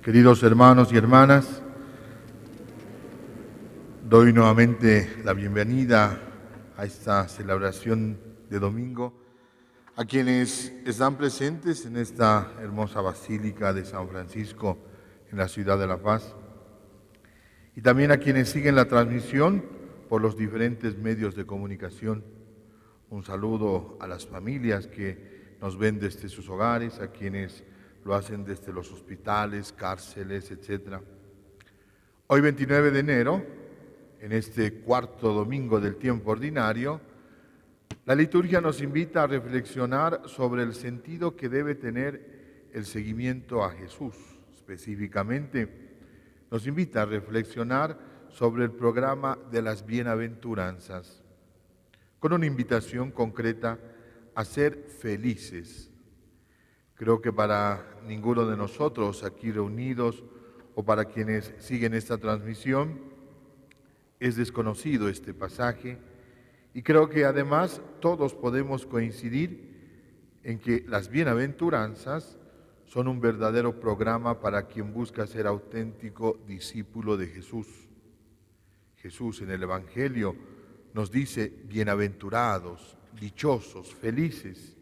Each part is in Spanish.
Queridos hermanos y hermanas, doy nuevamente la bienvenida a esta celebración de domingo a quienes están presentes en esta hermosa Basílica de San Francisco en la ciudad de La Paz y también a quienes siguen la transmisión por los diferentes medios de comunicación. Un saludo a las familias que nos ven desde sus hogares, a quienes lo hacen desde los hospitales, cárceles, etc. Hoy 29 de enero, en este cuarto domingo del tiempo ordinario, la liturgia nos invita a reflexionar sobre el sentido que debe tener el seguimiento a Jesús. Específicamente, nos invita a reflexionar sobre el programa de las bienaventuranzas, con una invitación concreta a ser felices. Creo que para ninguno de nosotros aquí reunidos o para quienes siguen esta transmisión es desconocido este pasaje y creo que además todos podemos coincidir en que las bienaventuranzas son un verdadero programa para quien busca ser auténtico discípulo de Jesús. Jesús en el Evangelio nos dice bienaventurados, dichosos, felices.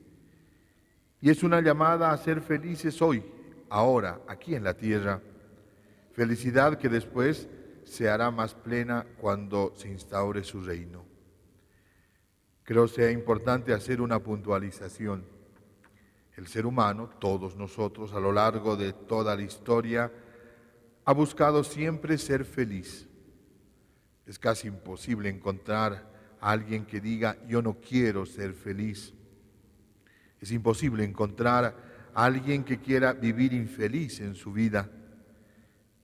Y es una llamada a ser felices hoy, ahora, aquí en la tierra. Felicidad que después se hará más plena cuando se instaure su reino. Creo sea importante hacer una puntualización. El ser humano, todos nosotros, a lo largo de toda la historia, ha buscado siempre ser feliz. Es casi imposible encontrar a alguien que diga, yo no quiero ser feliz. Es imposible encontrar a alguien que quiera vivir infeliz en su vida.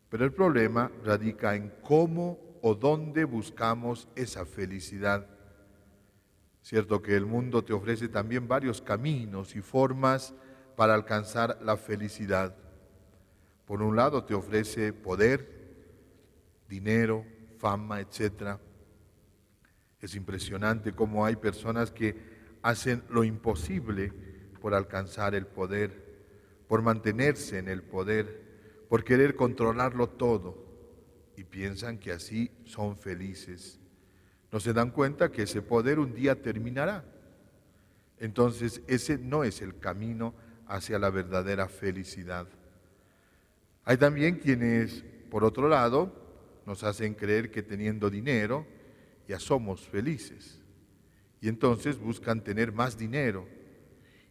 Pero el problema radica en cómo o dónde buscamos esa felicidad. Cierto que el mundo te ofrece también varios caminos y formas para alcanzar la felicidad. Por un lado te ofrece poder, dinero, fama, etc. Es impresionante cómo hay personas que hacen lo imposible por alcanzar el poder, por mantenerse en el poder, por querer controlarlo todo y piensan que así son felices. No se dan cuenta que ese poder un día terminará. Entonces ese no es el camino hacia la verdadera felicidad. Hay también quienes, por otro lado, nos hacen creer que teniendo dinero ya somos felices. Y entonces buscan tener más dinero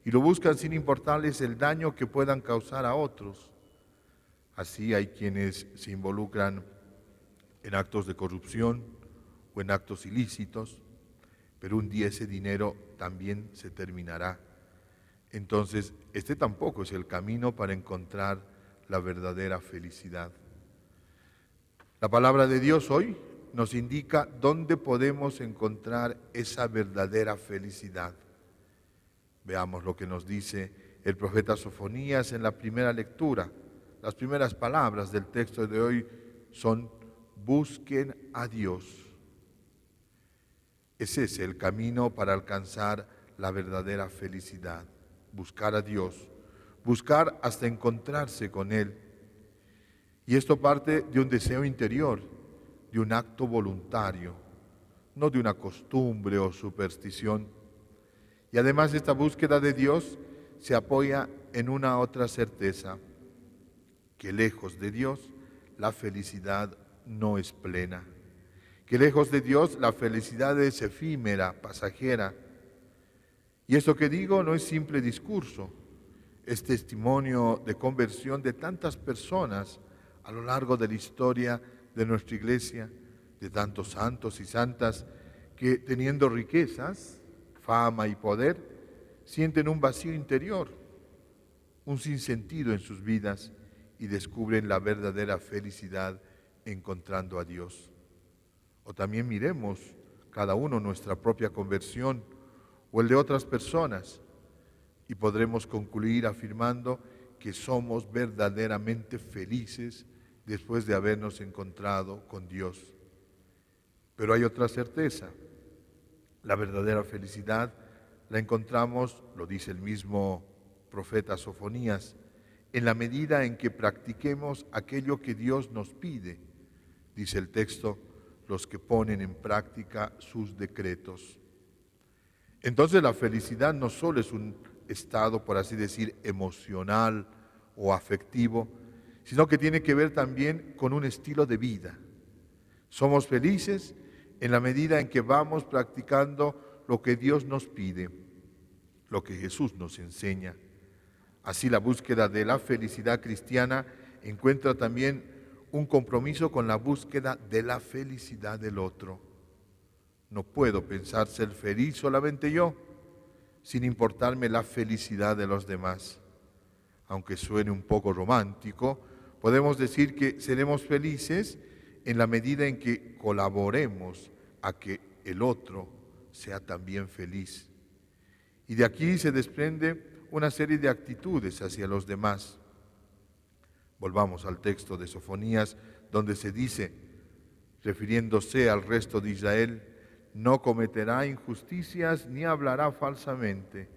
y lo buscan sin importarles el daño que puedan causar a otros. Así hay quienes se involucran en actos de corrupción o en actos ilícitos, pero un día ese dinero también se terminará. Entonces, este tampoco es el camino para encontrar la verdadera felicidad. La palabra de Dios hoy nos indica dónde podemos encontrar esa verdadera felicidad. Veamos lo que nos dice el profeta Sofonías en la primera lectura. Las primeras palabras del texto de hoy son: busquen a Dios. Ese es el camino para alcanzar la verdadera felicidad. Buscar a Dios, buscar hasta encontrarse con Él. Y esto parte de un deseo interior, de un acto voluntario, no de una costumbre o superstición. Y además esta búsqueda de Dios se apoya en una otra certeza, que lejos de Dios la felicidad no es plena, que lejos de Dios la felicidad es efímera, pasajera. Y esto que digo no es simple discurso, es testimonio de conversión de tantas personas a lo largo de la historia de nuestra iglesia, de tantos santos y santas que teniendo riquezas, fama y poder, sienten un vacío interior, un sinsentido en sus vidas y descubren la verdadera felicidad encontrando a Dios. O también miremos cada uno nuestra propia conversión o el de otras personas y podremos concluir afirmando que somos verdaderamente felices después de habernos encontrado con Dios. Pero hay otra certeza. La verdadera felicidad la encontramos, lo dice el mismo profeta Sofonías, en la medida en que practiquemos aquello que Dios nos pide, dice el texto, los que ponen en práctica sus decretos. Entonces la felicidad no solo es un estado, por así decir, emocional o afectivo, sino que tiene que ver también con un estilo de vida. Somos felices en la medida en que vamos practicando lo que Dios nos pide, lo que Jesús nos enseña. Así la búsqueda de la felicidad cristiana encuentra también un compromiso con la búsqueda de la felicidad del otro. No puedo pensar ser feliz solamente yo, sin importarme la felicidad de los demás. Aunque suene un poco romántico, podemos decir que seremos felices en la medida en que colaboremos a que el otro sea también feliz. Y de aquí se desprende una serie de actitudes hacia los demás. Volvamos al texto de Sofonías, donde se dice, refiriéndose al resto de Israel, no cometerá injusticias ni hablará falsamente,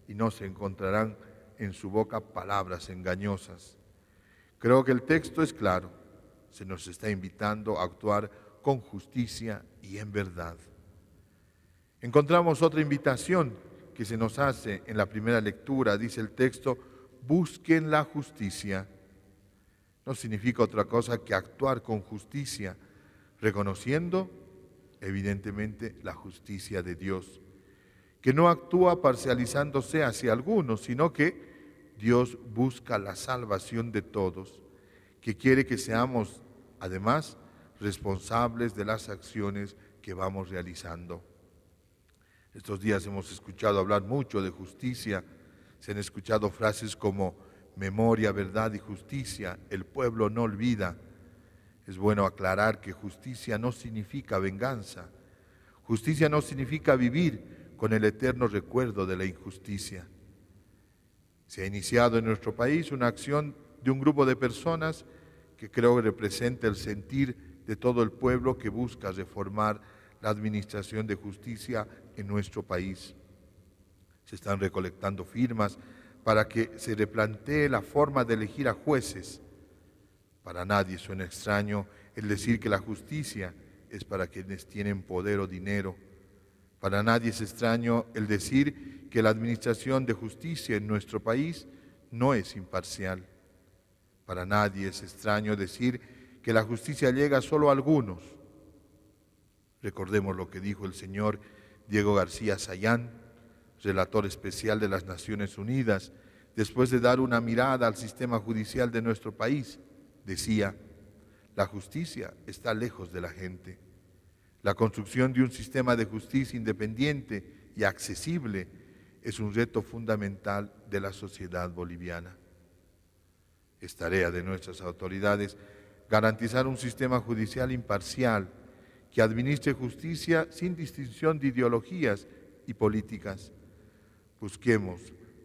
y no se encontrarán en su boca palabras engañosas. Creo que el texto es claro, se nos está invitando a actuar con justicia y en verdad. Encontramos otra invitación que se nos hace en la primera lectura, dice el texto, busquen la justicia. No significa otra cosa que actuar con justicia, reconociendo evidentemente la justicia de Dios, que no actúa parcializándose hacia algunos, sino que Dios busca la salvación de todos, que quiere que seamos además responsables de las acciones que vamos realizando. Estos días hemos escuchado hablar mucho de justicia, se han escuchado frases como memoria, verdad y justicia, el pueblo no olvida. Es bueno aclarar que justicia no significa venganza, justicia no significa vivir con el eterno recuerdo de la injusticia. Se ha iniciado en nuestro país una acción de un grupo de personas que creo que representa el sentir de todo el pueblo que busca reformar la administración de justicia en nuestro país. Se están recolectando firmas para que se replantee la forma de elegir a jueces. Para nadie suena extraño el decir que la justicia es para quienes tienen poder o dinero. Para nadie es extraño el decir que la administración de justicia en nuestro país no es imparcial. Para nadie es extraño decir que la justicia llega solo a algunos. Recordemos lo que dijo el señor Diego García Sayán, relator especial de las Naciones Unidas, después de dar una mirada al sistema judicial de nuestro país. Decía, la justicia está lejos de la gente. La construcción de un sistema de justicia independiente y accesible es un reto fundamental de la sociedad boliviana. Es tarea de nuestras autoridades garantizar un sistema judicial imparcial que administre justicia sin distinción de ideologías y políticas. Busquemos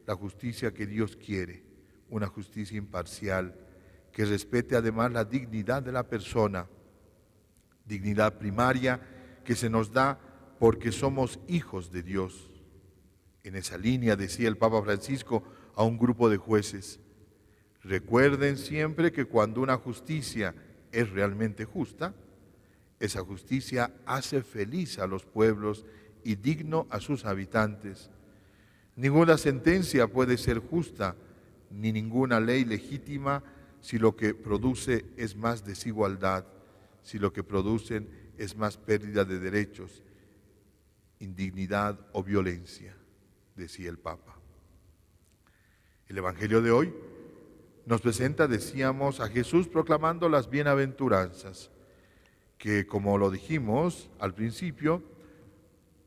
la justicia que Dios quiere, una justicia imparcial que respete además la dignidad de la persona, dignidad primaria que se nos da porque somos hijos de Dios. En esa línea decía el Papa Francisco a un grupo de jueces, recuerden siempre que cuando una justicia es realmente justa, esa justicia hace feliz a los pueblos y digno a sus habitantes. Ninguna sentencia puede ser justa, ni ninguna ley legítima si lo que produce es más desigualdad, si lo que producen es más pérdida de derechos, indignidad o violencia, decía el Papa. El Evangelio de hoy nos presenta, decíamos, a Jesús proclamando las bienaventuranzas, que, como lo dijimos al principio,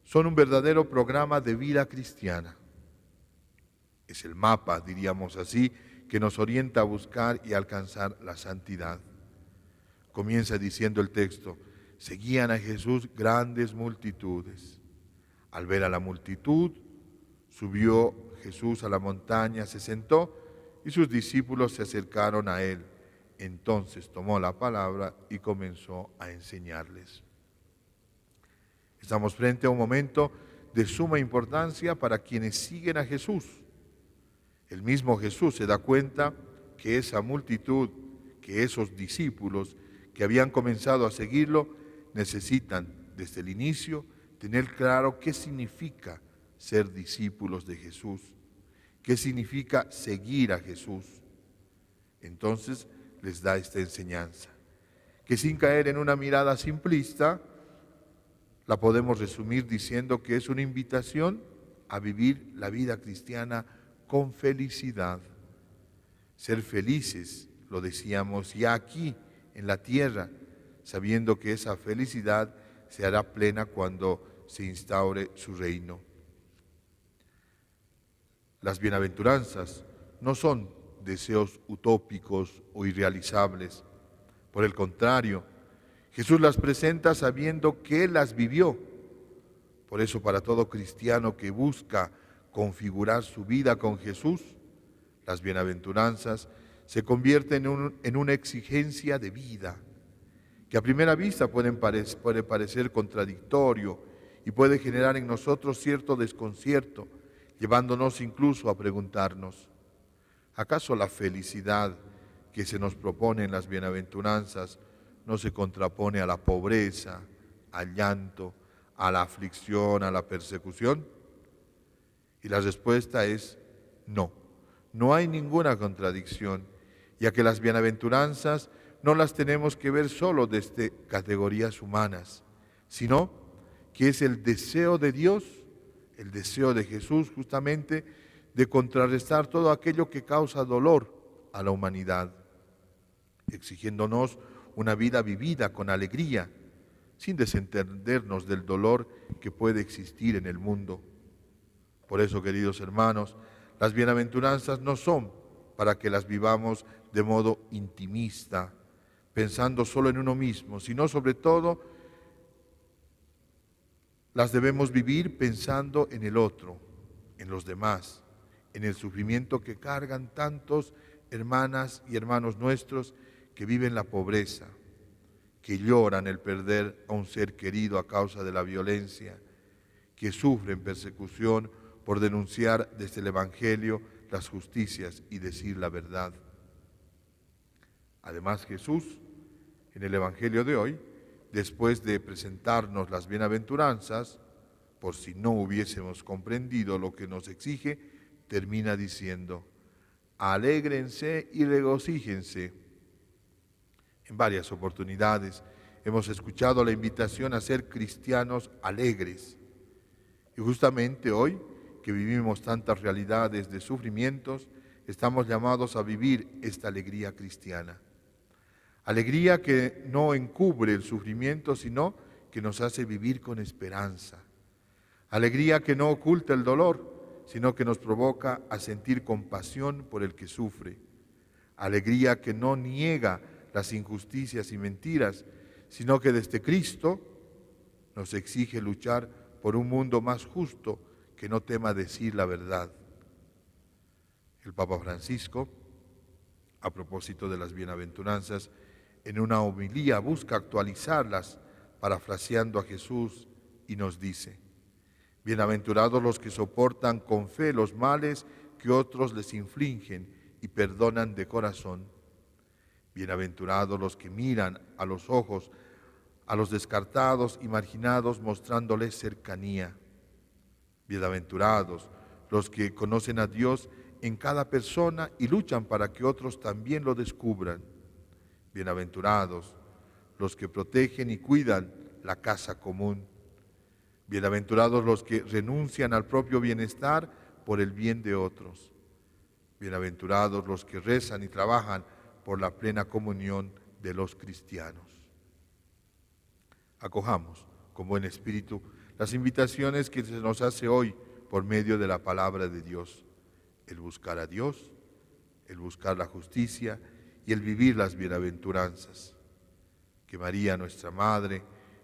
son un verdadero programa de vida cristiana. Es el mapa, diríamos así, que nos orienta a buscar y alcanzar la santidad. Comienza diciendo el texto, seguían a Jesús grandes multitudes. Al ver a la multitud, subió Jesús a la montaña, se sentó y sus discípulos se acercaron a él. Entonces tomó la palabra y comenzó a enseñarles. Estamos frente a un momento de suma importancia para quienes siguen a Jesús. El mismo Jesús se da cuenta que esa multitud, que esos discípulos que habían comenzado a seguirlo, necesitan desde el inicio tener claro qué significa ser discípulos de Jesús, qué significa seguir a Jesús. Entonces les da esta enseñanza, que sin caer en una mirada simplista, la podemos resumir diciendo que es una invitación a vivir la vida cristiana con felicidad. Ser felices, lo decíamos, ya aquí en la tierra, sabiendo que esa felicidad se hará plena cuando se instaure su reino. Las bienaventuranzas no son deseos utópicos o irrealizables. Por el contrario, Jesús las presenta sabiendo que Él las vivió. Por eso, para todo cristiano que busca configurar su vida con Jesús, las bienaventuranzas se convierten en una exigencia de vida, que a primera vista puede parecer contradictorio y puede generar en nosotros cierto desconcierto, llevándonos incluso a preguntarnos, ¿acaso la felicidad que se nos propone en las bienaventuranzas no se contrapone a la pobreza, al llanto, a la aflicción, a la persecución? Y la respuesta es no, no hay ninguna contradicción, ya que las bienaventuranzas no las tenemos que ver solo desde categorías humanas, sino que es el deseo de Dios, el deseo de Jesús justamente de contrarrestar todo aquello que causa dolor a la humanidad, exigiéndonos una vida vivida con alegría, sin desentendernos del dolor que puede existir en el mundo. Por eso, queridos hermanos, las bienaventuranzas no son para que las vivamos de modo intimista, pensando solo en uno mismo, sino sobre todo las debemos vivir pensando en el otro, en los demás, en el sufrimiento que cargan tantos hermanas y hermanos nuestros que viven la pobreza, que lloran el perder a un ser querido a causa de la violencia, que sufren persecución por denunciar desde el Evangelio las justicias y decir la verdad. Además, Jesús, en el Evangelio de hoy, después de presentarnos las bienaventuranzas, por si no hubiésemos comprendido lo que nos exige, termina diciendo, alégrense y regocíjense. En varias oportunidades hemos escuchado la invitación a ser cristianos alegres. Y justamente hoy, que vivimos tantas realidades de sufrimientos, estamos llamados a vivir esta alegría cristiana. Alegría que no encubre el sufrimiento, sino que nos hace vivir con esperanza. Alegría que no oculta el dolor, sino que nos provoca a sentir compasión por el que sufre. Alegría que no niega las injusticias y mentiras, sino que desde Cristo nos exige luchar por un mundo más justo que no tema decir la verdad. El Papa Francisco, a propósito de las bienaventuranzas, en una homilía busca actualizarlas parafraseando a Jesús y nos dice, bienaventurados los que soportan con fe los males que otros les infligen y perdonan de corazón. Bienaventurados los que miran a los ojos a los descartados y marginados mostrándoles cercanía. Bienaventurados los que conocen a Dios en cada persona y luchan para que otros también lo descubran. Bienaventurados los que protegen y cuidan la casa común. Bienaventurados los que renuncian al propio bienestar por el bien de otros. Bienaventurados los que rezan y trabajan por la plena comunión de los cristianos. Acojamos con buen espíritu las invitaciones que se nos hace hoy por medio de la palabra de Dios. El buscar a Dios, el buscar la justicia y el vivir las bienaventuranzas. Que María, nuestra Madre,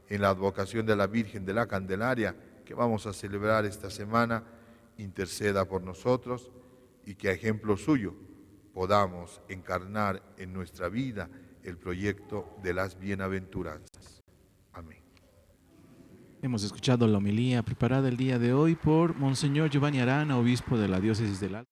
en la advocación de la Virgen de la Candelaria, que vamos a celebrar esta semana, interceda por nosotros y que a ejemplo suyo podamos encarnar en nuestra vida el proyecto de las bienaventuranzas. Amén. Hemos escuchado la homilía preparada el día de hoy por Monseñor Giovanni Arana, obispo de la diócesis de La